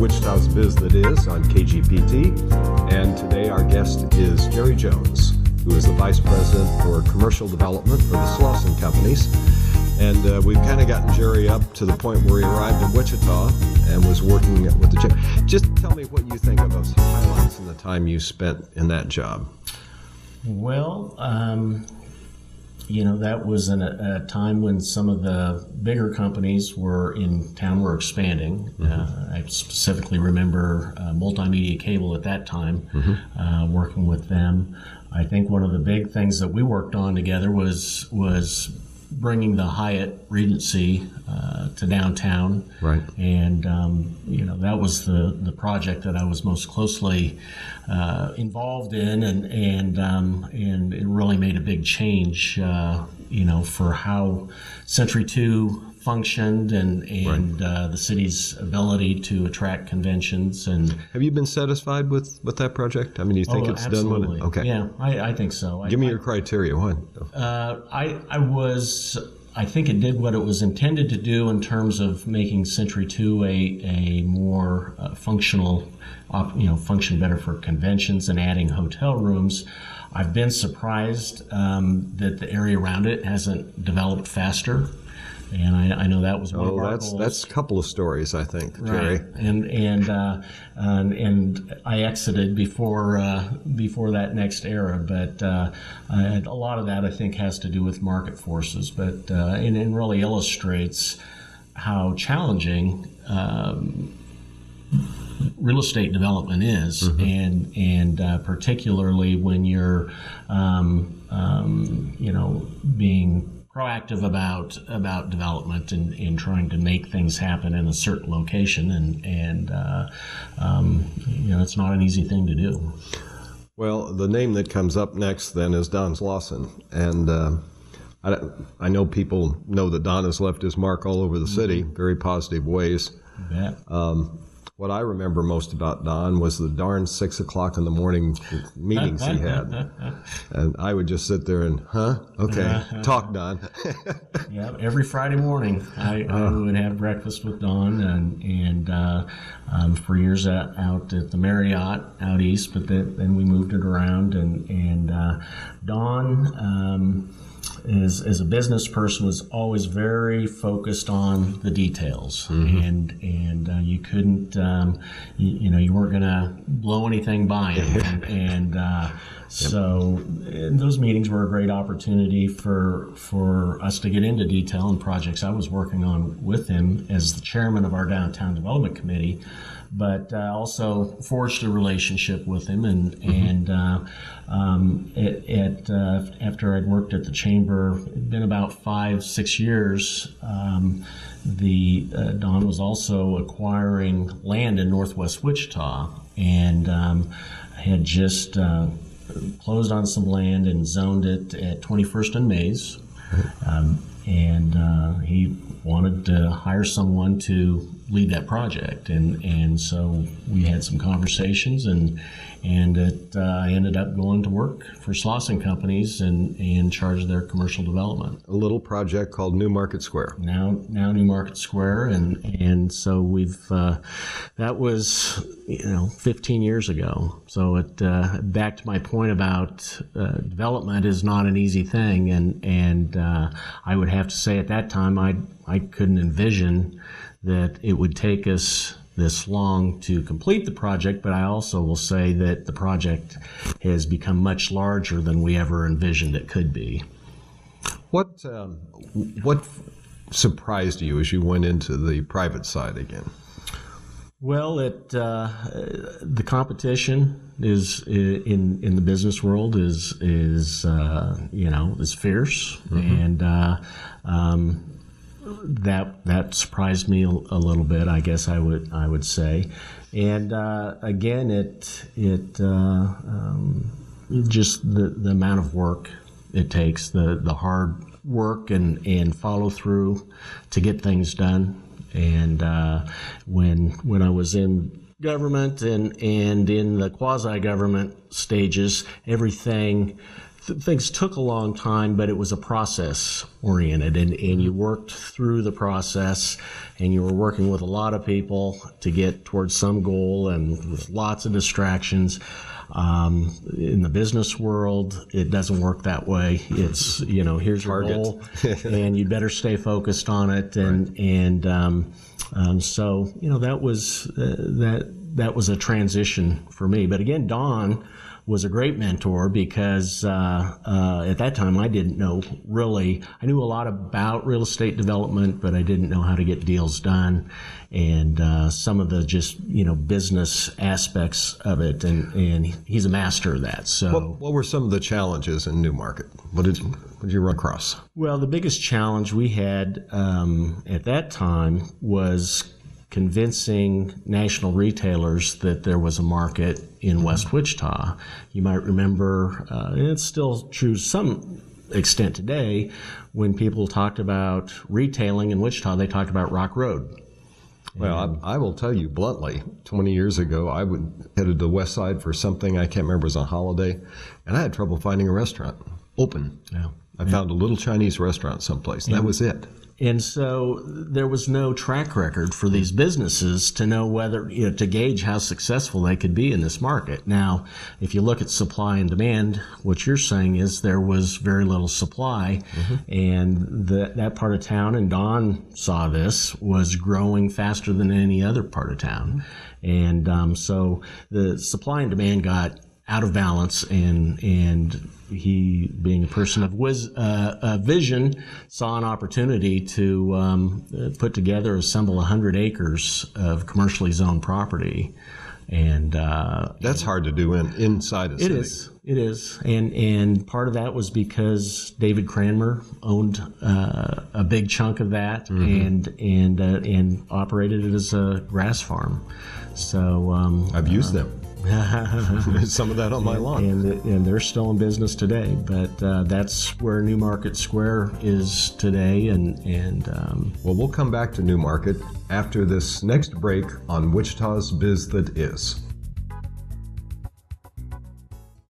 Wichita's Biz That Is on KGPT, and today our guest is Jerry Jones, who is the Vice President for Commercial Development for the Slawson Companies. And we've kind of gotten Jerry up to the point where he arrived in Wichita and was working with the chamber. Just tell me what you think of those highlights in the time you spent in that job. Well, that was a time when some of the bigger companies were in town, were expanding. I specifically remember Multimedia Cable at that time, working with them. I think one of the big things that we worked on together was bringing the Hyatt Regency to downtown. Right. And, that was the project that I was most closely involved in, and it really made a big change, for how Century 2 functioned and the city's ability to attract conventions. And have you been satisfied with that project? I mean, do you think it's absolutely. done well? Okay. Yeah, I think so. Give me your criteria. What? I think it did what it was intended to do in terms of making Century 2 a more functional, function better for conventions and adding hotel rooms. I've been surprised that the area around it hasn't developed faster. And I know that was one of our goals. That's a couple of stories, I think, Jerry. Right. And I exited before that next era, but a lot of that I think has to do with market forces, but and really illustrates how challenging real estate development is, and particularly when you're being proactive about development and trying to make things happen in a certain location, and it's not an easy thing to do. Well, the name that comes up next then is Don Slawson, and I know people know that Don has left his mark all over the city, very positive ways. You bet. What I remember most about Don was the darn 6 o'clock in the morning meetings he had. And I would just sit there and, okay, talk, Don. Yeah, every Friday morning I would have breakfast with Don, and for years out at the Marriott out east, but then we moved it around, and Don, as a business person, was always very focused on the details, and you couldn't, you weren't going to blow anything by him, and so those meetings were a great opportunity for us to get into detail on projects I was working on with him as the chairman of our Downtown Development Committee, but also forged a relationship with him, after I'd worked at the chamber, it'd been about 5-6 years. Don was also acquiring land in northwest Wichita, and had just closed on some land and zoned it at 21st and Mays, and he wanted to hire someone to lead that project, and so we had some conversations, and I ended up going to work for Slawson Companies and in charge of their commercial development. A little project called New Market Square. Now New Market Square, and so we've that was 15 years ago. So it back to my point about development is not an easy thing, and I would have to say at that time I couldn't envision that it would take us this long to complete the project, but I also will say that the project has become much larger than we ever envisioned it could be. What surprised you as you went into the private side again? Well, the competition is in the business world is fierce, and that surprised me a little bit, I guess I would say, and again just the amount of work it takes, the hard work and follow through to get things done, and when I was in government and in the quasi-government stages, everything things took a long time, but it was a process oriented, and you worked through the process, and you were working with a lot of people to get towards some goal, and with lots of distractions. In the business world, it doesn't work that way. It's, here's your goal, and you better stay focused on it. So that was a transition for me. But again, Don was a great mentor because at that time I didn't know really. I knew a lot about real estate development, but I didn't know how to get deals done, and some of the just business aspects of it. And he's a master of that. So, what were some of the challenges in Newmarket? What did you run across? Well, the biggest challenge we had at that time was convincing national retailers that there was a market in West Wichita. You might remember, and it's still true to some extent today, when people talked about retailing in Wichita, they talked about Rock Road. Well, I will tell you bluntly, 20 years ago, I headed to the west side for something, I can't remember, it was on holiday, and I had trouble finding a restaurant open. Yeah. I found a little Chinese restaurant someplace, and that was it. And so there was no track record for these businesses to know whether, to gauge how successful they could be in this market. Now, if you look at supply and demand, what you're saying is there was very little supply, and that part of town, and Don saw this, was growing faster than any other part of town. And so the supply and demand got out of balance, and he, being a person of vision, saw an opportunity to assemble 100 acres of commercially zoned property. And that's hard to do inside a city. It is. And part of that was because David Cranmer owned a big chunk of that, and operated it as a grass farm. So I've used them. Some of that on my lawn. And they're still in business today, but that's where Newmarket Square is today. Well, we'll come back to Newmarket after this next break on Wichita's Biz That Is.